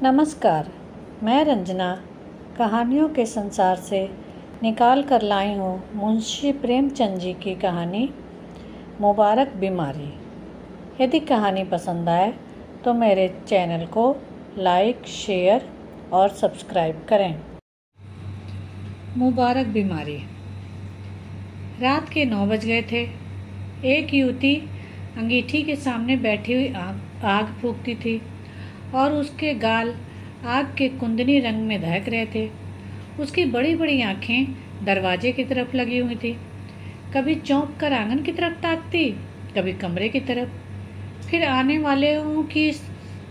नमस्कार, मैं रंजना कहानियों के संसार से निकाल कर लाई हूँ मुंशी प्रेमचंद जी की कहानी मुबारक बीमारी। यदि कहानी पसंद आए तो मेरे चैनल को लाइक, शेयर और सब्सक्राइब करें। मुबारक बीमारी। रात के 9 बज गए थे। एक युवती अंगीठी के सामने बैठी हुई आग फूंकती थी और उसके गाल आग के कुंदनी रंग में दहक रहे थे। उसकी बड़ी बड़ी आंखें दरवाजे की तरफ लगी हुई थी। कभी चौंक कर आंगन की तरफ ताकती, कभी कमरे की तरफ। फिर आने वालों की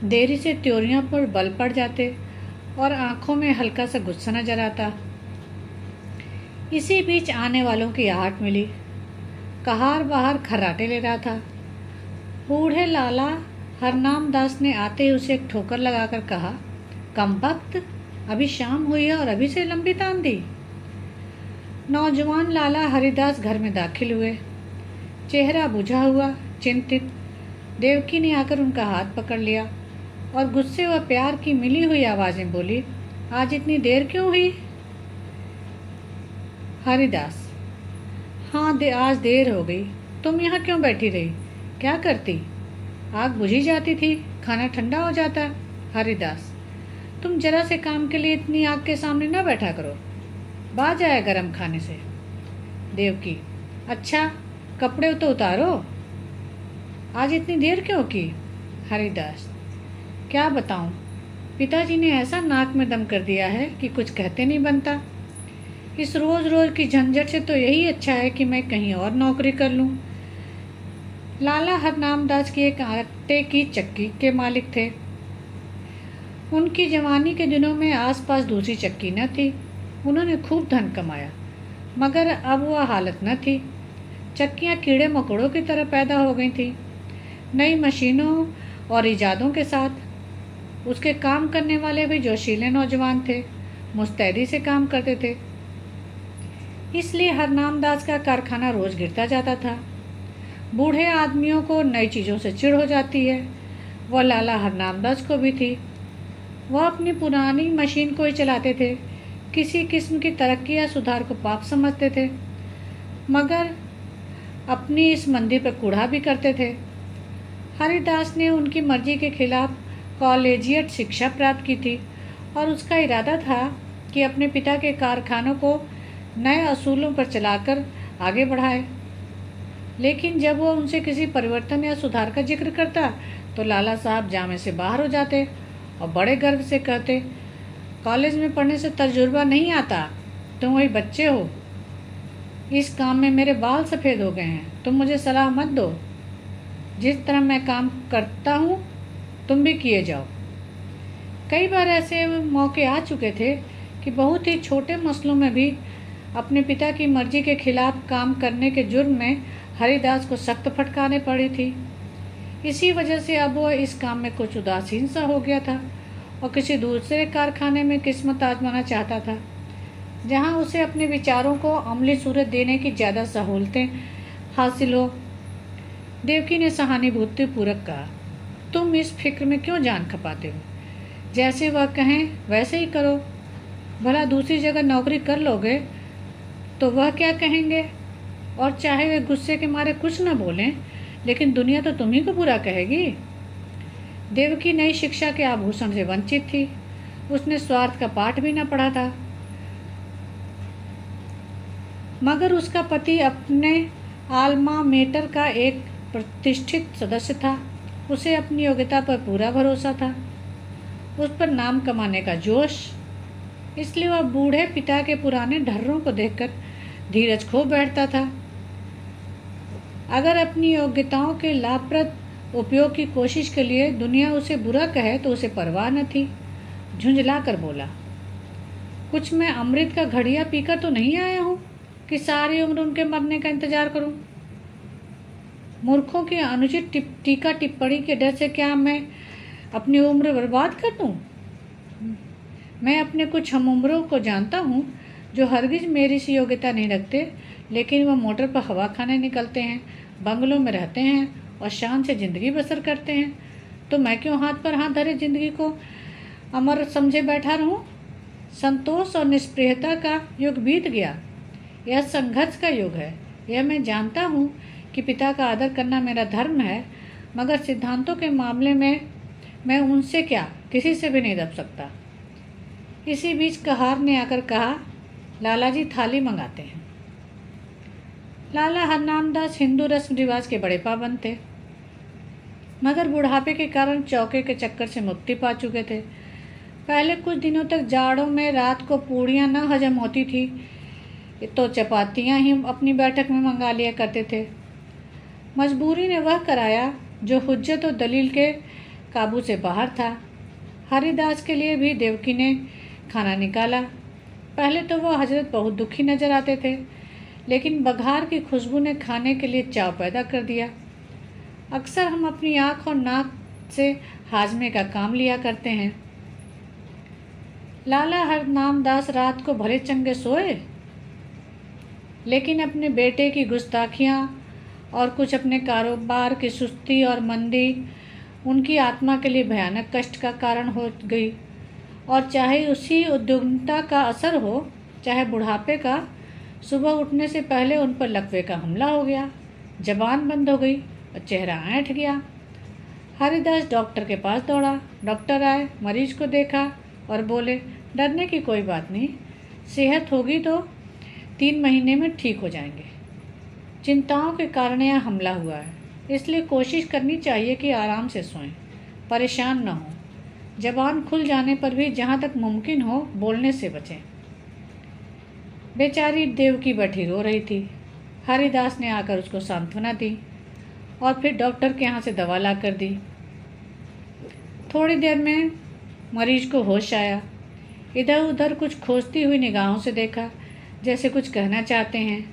देरी से त्योरियों पर बल पड़ जाते और आंखों में हल्का सा गुस्सा नजर आता। इसी बीच आने वालों की आहट मिली। कहार बाहर खर्राटे ले रहा था। बूढ़े लाला हरनाम दास ने आते ही उसे एक ठोकर लगाकर कहा, कमबख्त, अभी शाम हुई है और अभी से लंबी तान दी। नौजवान लाला हरिदास घर में दाखिल हुए, चेहरा बुझा हुआ, चिंतित। देवकी ने आकर उनका हाथ पकड़ लिया और गुस्से व प्यार की मिली हुई आवाजें बोली, आज इतनी देर क्यों हुई? हरिदास, हाँ आज देर हो गई। तुम यहाँ क्यों बैठी रही? क्या करती? आग बुझी जाती थी, खाना ठंडा हो जाता। हरिदास, तुम जरा से काम के लिए इतनी आग के सामने न बैठा करो, बाज आए गरम खाने से। देवकी, अच्छा कपड़े तो उतारो, आज इतनी देर क्यों की? हरिदास, क्या बताऊं, पिताजी ने ऐसा नाक में दम कर दिया है कि कुछ कहते नहीं बनता। इस रोज रोज की झंझट से तो यही अच्छा है कि मैं कहीं और नौकरी कर लूं। लाला हरनाम दास की एक आटे की चक्की के मालिक थे। उनकी जवानी के दिनों में आसपास दूसरी चक्की न थी। उन्होंने खूब धन कमाया, मगर अब वह हालत न थी। चक्कियां कीड़े मकोड़ों की तरह पैदा हो गई थी, नई मशीनों और इजादों के साथ। उसके काम करने वाले भी जोशीले नौजवान थे, मुस्तैदी से काम करते थे। इसलिए हरनाम दास का कारखाना रोज गिरता जाता था। बूढ़े आदमियों को नई चीज़ों से चिढ़ हो जाती है। वह लाला हरनामदास को भी थी। वह अपनी पुरानी मशीन को ही चलाते थे, किसी किस्म की तरक्की या सुधार को पाप समझते थे, मगर अपनी इस मंदी पर कूड़ा भी करते थे। हरिदास ने उनकी मर्जी के खिलाफ कॉलेजिएट शिक्षा प्राप्त की थी और उसका इरादा था कि अपने पिता के कारखानों को नए असूलों पर चलाकर आगे बढ़ाए। लेकिन जब वो उनसे किसी परिवर्तन या सुधार का जिक्र करता तो लाला साहब जामे से बाहर हो जाते और बड़े गर्व से कहते, कॉलेज में पढ़ने से तजुर्बा नहीं आता, तुम वही बच्चे हो। इस काम में मेरे बाल सफ़ेद हो गए हैं, तुम मुझे सलाह मत दो। जिस तरह मैं काम करता हूँ तुम भी किए जाओ। कई बार ऐसे मौके आ चुके थे कि बहुत ही छोटे मसलों में भी अपने पिता की मर्जी के खिलाफ काम करने के जुर्म में हरिदास को सख्त फटकारे पड़ी थी। इसी वजह से अब वह इस काम में कुछ उदासीन सा हो गया था और किसी दूसरे कारखाने में किस्मत आजमाना चाहता था, जहां उसे अपने विचारों को अमली सूरत देने की ज़्यादा सहूलतें हासिल हो। देवकी ने सहानुभूति पूर्वक कहा, तुम इस फिक्र में क्यों जान खपाते हो? जैसे वह कहें वैसे ही करो। भला दूसरी जगह नौकरी कर लोगे तो वह क्या कहेंगे? और चाहे वे गुस्से के मारे कुछ न बोलें, लेकिन दुनिया तो तुम्ही को बुरा कहेगी। देवकी नई शिक्षा के आभूषण से वंचित थी। उसने स्वार्थ का पाठ भी न पढ़ा था, मगर उसका पति अपने आल्मा मेटर का एक प्रतिष्ठित सदस्य था। उसे अपनी योग्यता पर पूरा भरोसा था, उस पर नाम कमाने का जोश। इसलिए वह बूढ़े पिता के पुराने ढर्रों को देखकर धीरज खो बैठता था। अगर अपनी योग्यताओं के लाभप्रद उपयोग की कोशिश के लिए दुनिया उसे बुरा कहे तो उसे परवाह न थी। झुंझला कर बोला, कुछ मैं अमृत का घड़िया पीकर तो नहीं आया हूँ कि सारी उम्र उनके मरने का इंतजार करूँ। मूर्खों की अनुचित टीका टिप्पणी के डर से क्या मैं अपनी उम्र बर्बाद कर दूँ? मैं अपने कुछ हम उम्रों को जानता हूँ जो हरगिज मेरी सी योग्यता नहीं रखते, लेकिन वह मोटर पर हवा खाने निकलते हैं, बंगलों में रहते हैं और शान से ज़िंदगी बसर करते हैं। तो मैं क्यों हाथ पर हाथ धरे जिंदगी को अमर समझे बैठा रहूं? संतोष और निष्प्रियता का युग बीत गया। यह संघर्ष का युग है। यह मैं जानता हूँ कि पिता का आदर करना मेरा धर्म है, मगर सिद्धांतों के मामले में मैं उनसे क्या, किसी से भी नहीं दब सकता। इसी बीच कहार ने आकर कहा, लाला जी थाली मंगाते हैं। लाला हरनामदास हिंदू रस्म रिवाज के बड़े पाबंद थे, मगर बुढ़ापे के कारण चौके के चक्कर से मुक्ति पा चुके थे। पहले कुछ दिनों तक जाड़ों में रात को पूड़ियाँ न हजम होती थी तो चपातियाँ ही अपनी बैठक में मंगा लिया करते थे। मजबूरी ने वह कराया जो हुज्जत और दलील के काबू से बाहर था। हरिदास के लिए भी देवकी ने खाना निकाला। पहले तो वह हजरत बहुत दुखी नजर आते थे, लेकिन बघार की खुशबू ने खाने के लिए चाव पैदा कर दिया। अक्सर हम अपनी आँख और नाक से हाजमे का काम लिया करते हैं। लाला हरनामदास रात को भले चंगे सोए, लेकिन अपने बेटे की गुस्ताखियाँ और कुछ अपने कारोबार की सुस्ती और मंदी उनकी आत्मा के लिए भयानक कष्ट का कारण हो गई। और चाहे उसी उद्विग्नता का असर हो, चाहे बुढ़ापे का, सुबह उठने से पहले उन पर लकवे का हमला हो गया। जबान बंद हो गई और चेहरा ऐंठ गया। हरिदास डॉक्टर के पास दौड़ा। डॉक्टर आए, मरीज को देखा और बोले, डरने की कोई बात नहीं, सेहत होगी तो 3 महीने में ठीक हो जाएंगे। चिंताओं के कारण यह हमला हुआ है, इसलिए कोशिश करनी चाहिए कि आराम से सोएं, परेशान न हो। जबान खुल जाने पर भी जहाँ तक मुमकिन हो बोलने से बचें। बेचारी देवकी बैठी रो रही थी। हरिदास ने आकर उसको सांत्वना दी और फिर डॉक्टर के यहाँ से दवा ला कर दी। थोड़ी देर में मरीज को होश आया। इधर उधर कुछ खोजती हुई निगाहों से देखा, जैसे कुछ कहना चाहते हैं,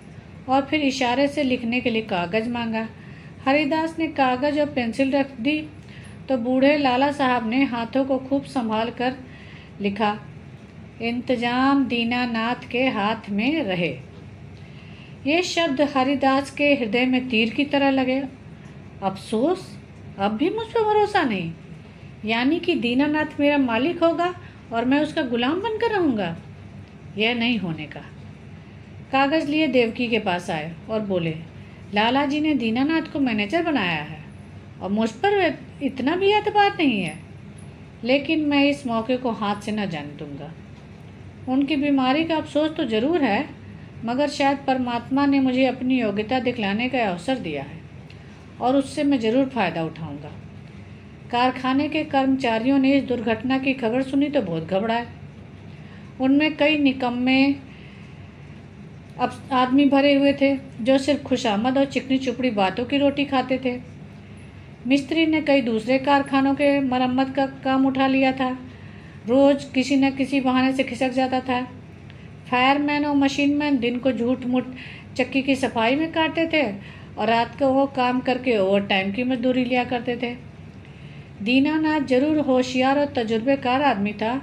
और फिर इशारे से लिखने के लिए कागज़ मांगा। हरिदास ने कागज़ और पेंसिल रख दी तो बूढ़े लाला साहब ने हाथों को खूब संभाल कर लिखा, इंतजाम दीनानाथ के हाथ में रहे। ये शब्द हरिदास के हृदय में तीर की तरह लगे। अफसोस, अब भी मुझ पर भरोसा नहीं। यानी कि दीनानाथ मेरा मालिक होगा और मैं उसका गुलाम बनकर रहूँगा? यह नहीं होने का। कागज़ लिए देवकी के पास आए और बोले, लाला जी ने दीनानाथ को मैनेजर बनाया है और मुझ पर इतना भी एतबार नहीं है, लेकिन मैं इस मौके को हाथ से न जाने दूंगा। उनकी बीमारी का अफसोस तो ज़रूर है, मगर शायद परमात्मा ने मुझे अपनी योग्यता दिखलाने का अवसर दिया है और उससे मैं ज़रूर फ़ायदा उठाऊंगा। कारखाने के कर्मचारियों ने इस दुर्घटना की खबर सुनी तो बहुत घबराए। उनमें कई निकम्मे आदमी भरे हुए थे जो सिर्फ खुशामद और चिकनी चुपड़ी बातों की रोटी खाते थे। मिस्त्री ने कई दूसरे कारखानों के मरम्मत का काम उठा लिया था, रोज़ किसी न किसी बहाने से खिसक जाता था। फायरमैन और मशीनमैन दिन को झूठ मूठ चक्की की सफाई में काटते थे और रात को वो काम करके ओवर टाइम की मजदूरी लिया करते थे। दीनानाथ जरूर होशियार और तजुर्बेकार आदमी था,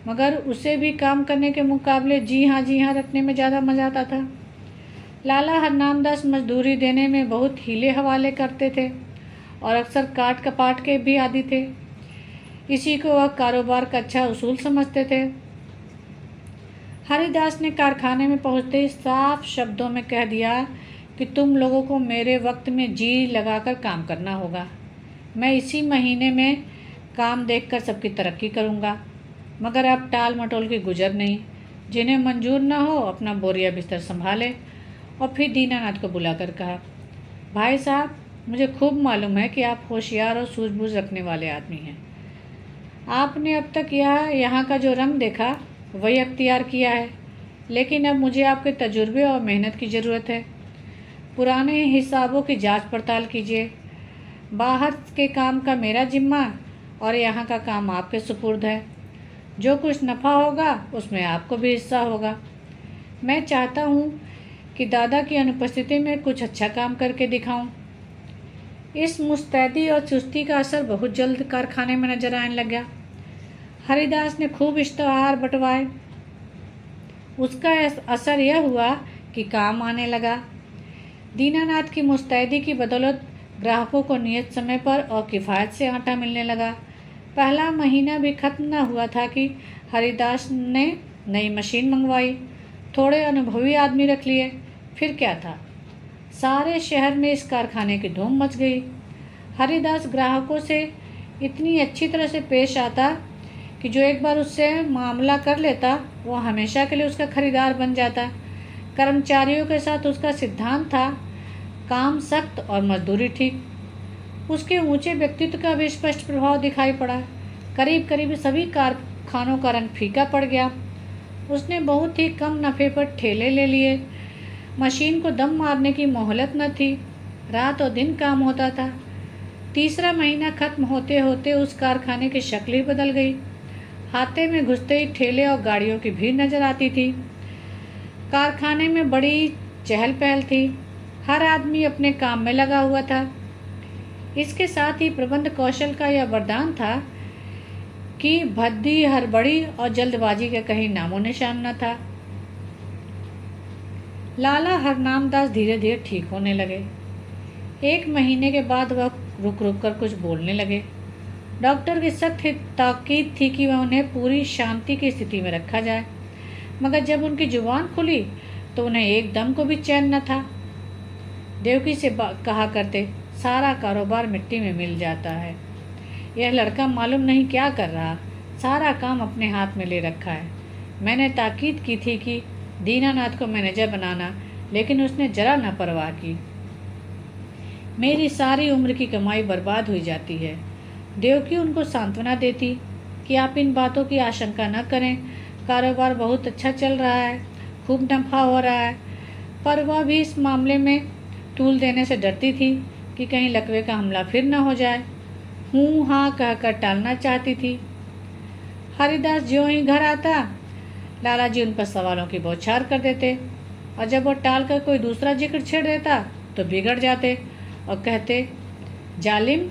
मगर उसे भी काम करने के मुकाबले जी हाँ रखने में ज़्यादा मज़ा आता था। लाला हरनामदास मजदूरी देने में बहुत हीले हवाले करते थे और अक्सर काट कपाट के भी आदी थे। इसी को वह कारोबार का अच्छा उसूल समझते थे। हरिदास ने कारखाने में पहुंचते ही साफ शब्दों में कह दिया कि तुम लोगों को मेरे वक्त में जी लगाकर काम करना होगा। मैं इसी महीने में काम देखकर सबकी तरक्की करूंगा, मगर अब टाल मटोल की गुजर नहीं। जिन्हें मंजूर न हो अपना बोरिया बिस्तर संभाले। और फिर दीनानाथ को बुलाकर कहा, भाई साहब, मुझे खूब मालूम है कि आप होशियार और सूझबूझ रखने वाले आदमी हैं। आपने अब तक यहाँ का जो रंग देखा वही अख्तियार किया है, लेकिन अब मुझे आपके तजुर्बे और मेहनत की ज़रूरत है। पुराने हिसाबों की जांच पड़ताल कीजिए। बाहर के काम का मेरा जिम्मा और यहाँ का काम आपके सुपुर्द है। जो कुछ नफ़ा होगा उसमें आपको भी हिस्सा होगा। मैं चाहता हूँ कि दादा की अनुपस्थिति में कुछ अच्छा काम करके दिखाऊं। इस मुस्तैदी और चुस्ती का असर बहुत जल्द कारखाने में नजर आने लगा। हरिदास ने खूब इश्तहार बंटवाए। उसका असर यह हुआ कि काम आने लगा। दीनानाथ की मुस्तैदी की बदौलत ग्राहकों को नियत समय पर और किफ़ायत से आटा मिलने लगा। पहला महीना भी खत्म न हुआ था कि हरिदास ने नई मशीन मंगवाई, थोड़े अनुभवी आदमी रख लिए। फिर क्या था, सारे शहर में इस कारखाने की धूम मच गई। हरिदास ग्राहकों से इतनी अच्छी तरह से पेश आता कि जो एक बार उससे मामला कर लेता वो हमेशा के लिए उसका खरीदार बन जाता। कर्मचारियों के साथ उसका सिद्धांत था, काम सख्त और मजदूरी ठीक। उसके ऊंचे व्यक्तित्व का भी स्पष्ट प्रभाव दिखाई पड़ा। करीब करीब सभी कारखानों का रंग फीका पड़ गया। उसने बहुत ही कम नफ़े पर ठेले ले लिए। मशीन को दम मारने की मोहलत न थी। रात और दिन काम होता था। तीसरा महीना खत्म होते होते उस कारखाने की शक्ल ही बदल गई। हाथे में घुसते ही ठेले और गाड़ियों की भीड़ नजर आती थी। कारखाने में बड़ी चहल पहल थी। हर आदमी अपने काम में लगा हुआ था। इसके साथ ही प्रबंध कौशल का यह वरदान था कि भद्दी, हड़बड़ी और जल्दबाजी का कहीं नामो निशान न था। लाला हरनामदास धीरे धीरे ठीक होने लगे। 1 महीने के बाद वह रुक रुक कर कुछ बोलने लगे। डॉक्टर की सख्त ताकीद थी कि वह उन्हें पूरी शांति की स्थिति में रखा जाए, मगर जब उनकी जुबान खुली तो उन्हें एक दम को भी चैन न था। देवकी से कहा करते, सारा कारोबार मिट्टी में मिल जाता है। यह लड़का मालूम नहीं क्या कर रहा, सारा काम अपने हाथ में ले रखा है। मैंने ताकीद की थी कि दीनानाथ को मैनेजर बनाना, लेकिन उसने जरा न परवाह की। मेरी सारी उम्र की कमाई बर्बाद हुई जाती है। देवकी उनको सांत्वना देती कि आप इन बातों की आशंका न करें, कारोबार बहुत अच्छा चल रहा है, खूब नफा हो रहा है। पर वह भी इस मामले में तूल देने से डरती थी कि कहीं लकवे का हमला फिर न हो जाए। हूँ हाँ कहकर टालना चाहती थी। हरिदास ज्यों ही घर आता, लाला जी उन पर सवालों की बौछार कर देते, और जब वो टाल कर कोई दूसरा जिक्र छेड़ देता तो बिगड़ जाते और कहते, जालिम,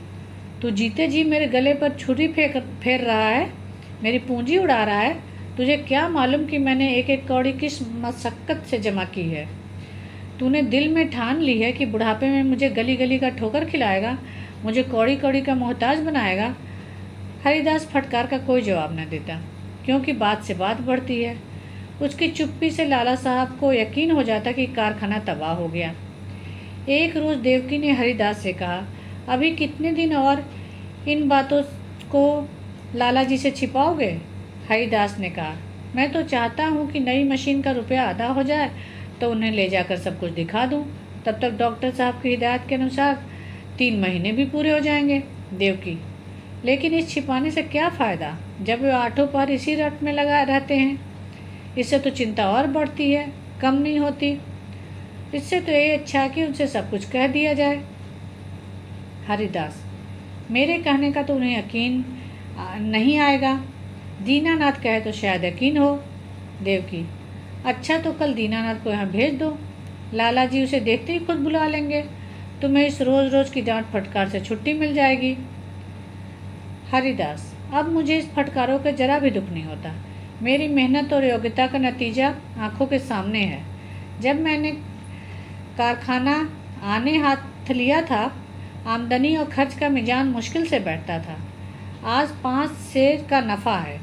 तू जीते जी मेरे गले पर छुरी फेर रहा है, मेरी पूंजी उड़ा रहा है। तुझे क्या मालूम कि मैंने एक एक कौड़ी किस मशक्कत से जमा की है। तूने दिल में ठान ली है कि बुढ़ापे में मुझे गली गली का ठोकर खिलाएगा, मुझे कौड़ी कौड़ी का मोहताज बनाएगा। हरिदास फटकार का कोई जवाब न देता, क्योंकि बात से बात बढ़ती है। उसकी चुप्पी से लाला साहब को यकीन हो जाता कि कारखाना तबाह हो गया। एक रोज़ देवकी ने हरिदास से कहा, अभी कितने दिन और इन बातों को लाला जी से छिपाओगे? हरिदास ने कहा, मैं तो चाहता हूँ कि नई मशीन का रुपया अदा हो जाए तो उन्हें ले जाकर सब कुछ दिखा दूँ। तब तक डॉक्टर साहब की हिदायत के अनुसार 3 महीने भी पूरे हो जाएंगे। देवकी, लेकिन इस छिपाने से क्या फ़ायदा, जब वे आठों पहर इसी रट में लगा रहते हैं। इससे तो चिंता और बढ़ती है, कम नहीं होती। इससे तो ये अच्छा है कि उनसे सब कुछ कह दिया जाए। हरिदास, मेरे कहने का तो उन्हें यकीन नहीं आएगा। दीनानाथ कहे तो शायद यकीन हो। देवकी, अच्छा तो कल दीनानाथ को यहाँ भेज दो, लाला जी उसे देखते ही खुद बुला लेंगे। तुम्हें इस रोज़ रोज़ की डांट फटकार से छुट्टी मिल जाएगी। हरिदास, अब मुझे इस फटकारों का जरा भी दुख नहीं होता। मेरी मेहनत और योग्यता का नतीजा आंखों के सामने है। जब मैंने कारखाना आने हाथ लिया था, आमदनी और खर्च का मिजान मुश्किल से बैठता था। आज 5 सेर का नफ़ा है।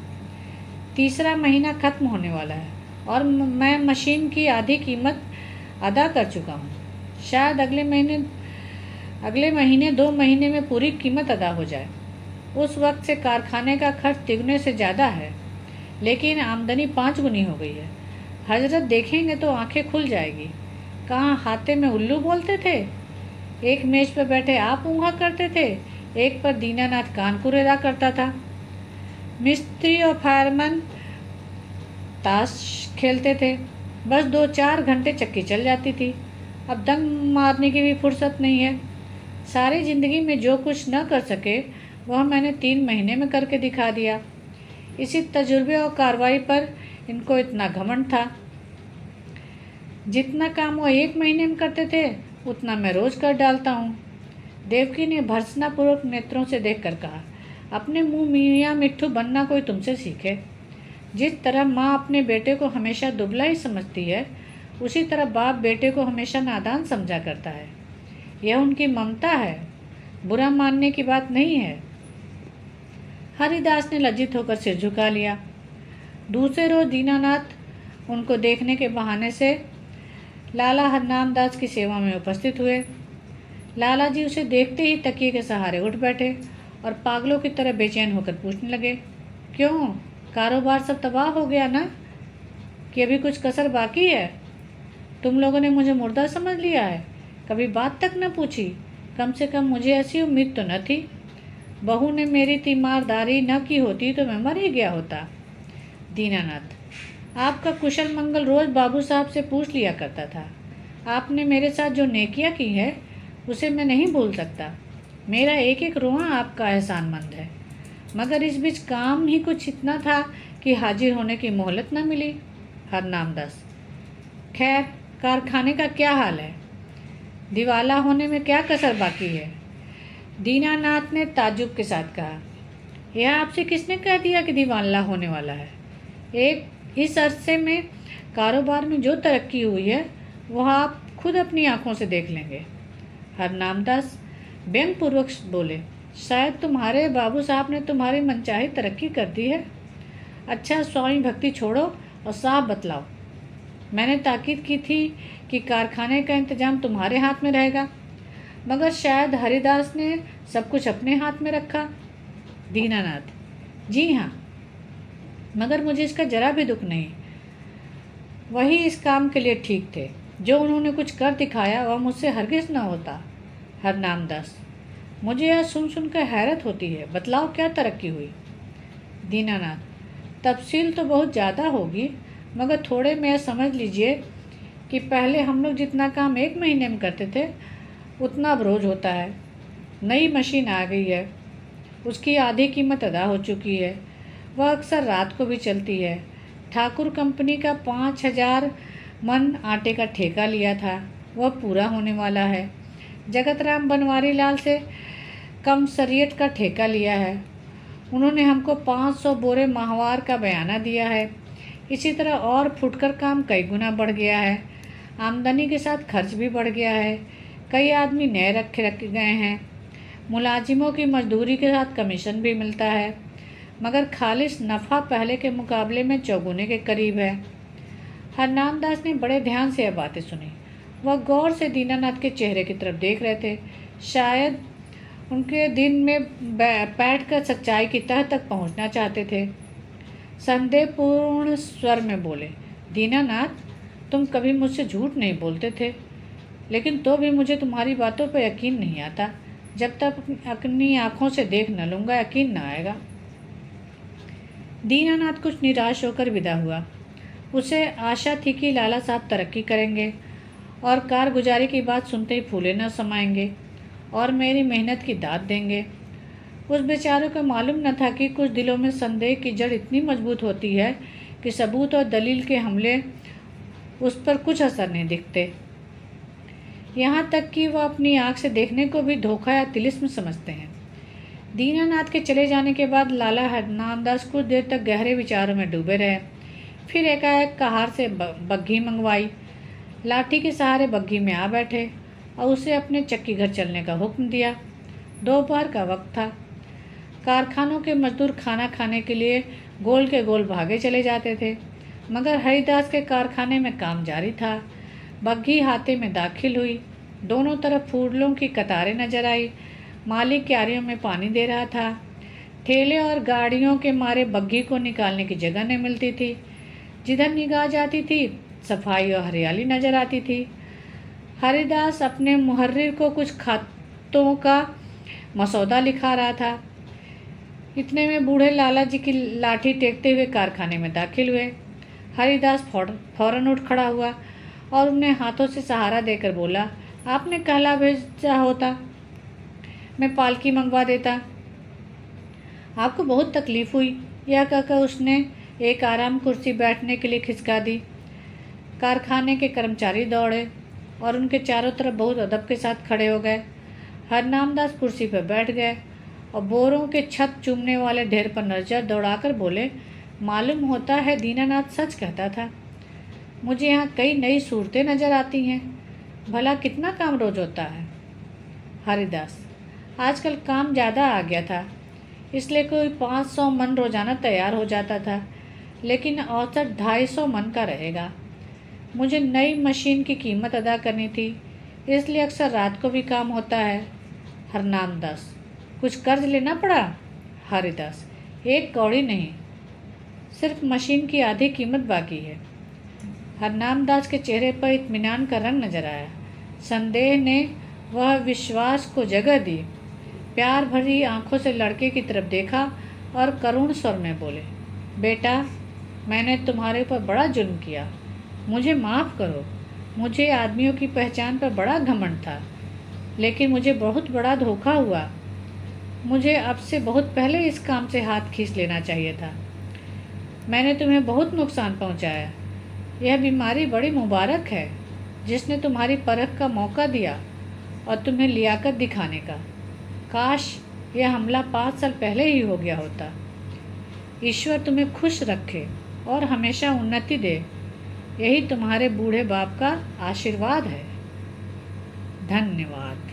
तीसरा महीना खत्म होने वाला है और मैं मशीन की आधी कीमत अदा कर चुका हूँ। शायद अगले महीने 2 महीने में पूरी कीमत अदा हो जाए। उस वक्त से कारखाने का खर्च तिगुने से ज़्यादा है, लेकिन आमदनी 5 गुनी हो गई है। हजरत देखेंगे तो आंखें खुल जाएगी। कहाँ हाथे में उल्लू बोलते थे, एक मेज पर बैठे आप ऊँघा करते थे, एक पर दीनानाथ कानपुर अदा करता था। मिस्त्री और फायरमैन ताश खेलते थे। बस 2-4 घंटे चक्की चल जाती थी। अब दम मारने की भी फुर्सत नहीं है। सारी जिंदगी में जो कुछ न कर सके वह मैंने 3 महीने में करके दिखा दिया। इसी तजुर्बे और कार्रवाई पर इनको इतना घमंड था। जितना काम वो 1 महीने में करते थे उतना मैं रोज कर डालता हूँ। देवकी ने भर्त्सनापूर्वक नेत्रों से देखकर कहा, अपने मुंह मियाँ मिट्ठू बनना कोई तुमसे सीखे। जिस तरह माँ अपने बेटे को हमेशा दुबला ही समझती है, उसी तरह बाप बेटे को हमेशा नादान समझा करता है। यह उनकी ममता है, बुरा मानने की बात नहीं है। हरिदास ने लज्जित होकर सिर झुका लिया। दूसरे रोज दीनानाथ उनको देखने के बहाने से लाला हरनामदास की सेवा में उपस्थित हुए। लाला जी उसे देखते ही तकिए के सहारे उठ बैठे और पागलों की तरह बेचैन होकर पूछने लगे, क्यों, कारोबार सब तबाह हो गया ना, कि अभी कुछ कसर बाकी है? तुम लोगों ने मुझे मुर्दा समझ लिया है? कभी बात तक न पूछी? कम से कम मुझे ऐसी उम्मीद तो न थी। बहू ने मेरी तीमारदारी न की होती तो मैं मर ही गया होता। दीनानाथ, आपका कुशल मंगल रोज बाबू साहब से पूछ लिया करता था। आपने मेरे साथ जो नेकियां की है उसे मैं नहीं भूल सकता। मेरा एक एक रोआ आपका एहसानमंद है। मगर इस बीच काम ही कुछ इतना था कि हाजिर होने की मोहलत न मिली। हरनामदास, खैर, कारखाने का क्या हाल है? दिवाला होने में क्या कसर बाकी है? दीनानाथ ने ताज्जुब के साथ कहा, यह आपसे किसने कह दिया कि दिवाला होने वाला है? इस अरसे में कारोबार में जो तरक्की हुई है वह आप खुद अपनी आंखों से देख लेंगे। हरनामदास व्यंगपूर्वक बोले, शायद तुम्हारे बाबू साहब ने तुम्हारी मनचाही तरक्की कर दी है। अच्छा, स्वामी भक्ति छोड़ो और साफ बतलाओ। मैंने ताकीद की थी कि कारखाने का इंतजाम तुम्हारे हाथ में रहेगा, मगर शायद हरिदास ने सब कुछ अपने हाथ में रखा। दीनानाथ, जी हाँ, मगर मुझे इसका जरा भी दुख नहीं। वही इस काम के लिए ठीक थे। जो उन्होंने कुछ कर दिखाया वह मुझसे हरगिज न होता। हरनामदास, मुझे यह सुन सुनकर हैरत होती है। बतलाओ, क्या तरक्की हुई? दीनानाथ, तफसील तो बहुत ज़्यादा होगी, मगर थोड़े में यह समझ लीजिए कि पहले हम लोग जितना काम एक महीने में करते थे उतना अब रोज होता है। नई मशीन आ गई है, उसकी आधी कीमत अदा हो चुकी है। वह अक्सर रात को भी चलती है। ठाकुर कंपनी का 5,000 मन आटे का ठेका लिया था, वह पूरा होने वाला है। जगतराम बनवारी लाल से कम सरियट का ठेका लिया है। उन्होंने हमको 500 बोरे माहवार का बयाना दिया है। इसी तरह और फुटकर काम कई गुना बढ़ गया है। आमदनी के साथ खर्च भी बढ़ गया है। कई आदमी नए रखे गए हैं। मुलाजिमों की मजदूरी के साथ कमीशन भी मिलता है, मगर खालिश नफ़ा पहले के मुकाबले में चौगुने के करीब है। हरनामदास ने बड़े ध्यान से यह बातें सुनी। वह गौर से दीनानाथ के चेहरे की तरफ देख रहे थे। शायद उनके दिन में बैठ कर सच्चाई की तह तक पहुंचना चाहते थे। संदेहपूर्ण स्वर में बोले, दीनानाथ, तुम कभी मुझसे झूठ नहीं बोलते थे, लेकिन तो भी मुझे तुम्हारी बातों पर यकीन नहीं आता। जब तक अपनी आंखों से देख न लूँगा यकीन न आएगा। दीनानाथ कुछ निराश होकर विदा हुआ। उसे आशा थी कि लाला साहब तरक्की करेंगे और कारगुजारी की बात सुनते ही फूले न समाएंगे और मेरी मेहनत की दाद देंगे। उस बेचारों को मालूम न था कि कुछ दिलों में संदेह की जड़ इतनी मजबूत होती है कि सबूत और दलील के हमले उस पर कुछ असर नहीं दिखते। यहाँ तक कि वह अपनी आँख से देखने को भी धोखा या तिलिस्म समझते हैं। दीनानाथ के चले जाने के बाद लाला हरनामदास कुछ देर तक गहरे विचारों में डूबे रहे। फिर एकाएक कहार से बग्घी मंगवाई। लाठी के सहारे बग्घी में आ बैठे और उसे अपने चक्की घर चलने का हुक्म दिया। दोपहर का वक्त था। कारखानों के मजदूर खाना खाने के लिए गोल के गोल भागे चले जाते थे, मगर हरिदास के कारखाने में काम जारी था। बग्घी हाथे में दाखिल हुई। दोनों तरफ फूलों की कतारें नजर आई। मालिक क्यारियों में पानी दे रहा था। ठेले और गाड़ियों के मारे बग्घी को निकालने की जगह नहीं मिलती थी। जिधर निगाह जाती थी सफाई और हरियाली नजर आती थी। हरिदास अपने मुहर्रिर को कुछ खातों का मसौदा लिखा रहा था। इतने में बूढ़े लाला जी की लाठी टेकते हुए कारखाने में दाखिल हुए। हरिदास फौरन उठ खड़ा हुआ और उन्हें हाथों से सहारा देकर बोला, आपने कहला भेजा होता, मैं पालकी मंगवा देता। आपको बहुत तकलीफ हुई, यह कहकर उसने एक आराम कुर्सी बैठने के लिए खिसका दी। कारखाने के कर्मचारी दौड़े और उनके चारों तरफ बहुत अदब के साथ खड़े हो गए। हरनामदास कुर्सी पर बैठ गए और बोरों के छत चूमने वाले ढेर पर नजर दौड़ाकर बोले, मालूम होता है दीनानाथ सच कहता था। मुझे यहाँ कई नई सूरतें नजर आती हैं। भला कितना काम रोज होता है? हरिदास, आजकल काम ज़्यादा आ गया था, इसलिए कोई 500 मन रोजाना तैयार हो जाता था, लेकिन औसत 250 मन का रहेगा। मुझे नई मशीन की कीमत अदा करनी थी, इसलिए अक्सर रात को भी काम होता है। हरनाम दास, कुछ कर्ज लेना पड़ा? हरिदास, 1 कौड़ी नहीं, सिर्फ मशीन की आधी कीमत बाकी है। हरनाम दास के चेहरे पर इत्मीनान का रंग नजर आया। संदेह ने वह विश्वास को जगह दी। प्यार भरी आंखों से लड़के की तरफ देखा और करुण स्वर में बोले, बेटा, मैंने तुम्हारे ऊपर बड़ा जुल्म किया, मुझे माफ़ करो। मुझे आदमियों की पहचान पर बड़ा घमंड था, लेकिन मुझे बहुत बड़ा धोखा हुआ। मुझे अब से बहुत पहले इस काम से हाथ खींच लेना चाहिए था। मैंने तुम्हें बहुत नुकसान पहुंचाया। यह बीमारी बड़ी मुबारक है, जिसने तुम्हारी परख का मौका दिया और तुम्हें लियाकत दिखाने का। काश यह हमला 5 साल पहले ही हो गया होता। ईश्वर तुम्हें खुश रखे और हमेशा उन्नति दे, यही तुम्हारे बूढ़े बाप का आशीर्वाद है। धन्यवाद।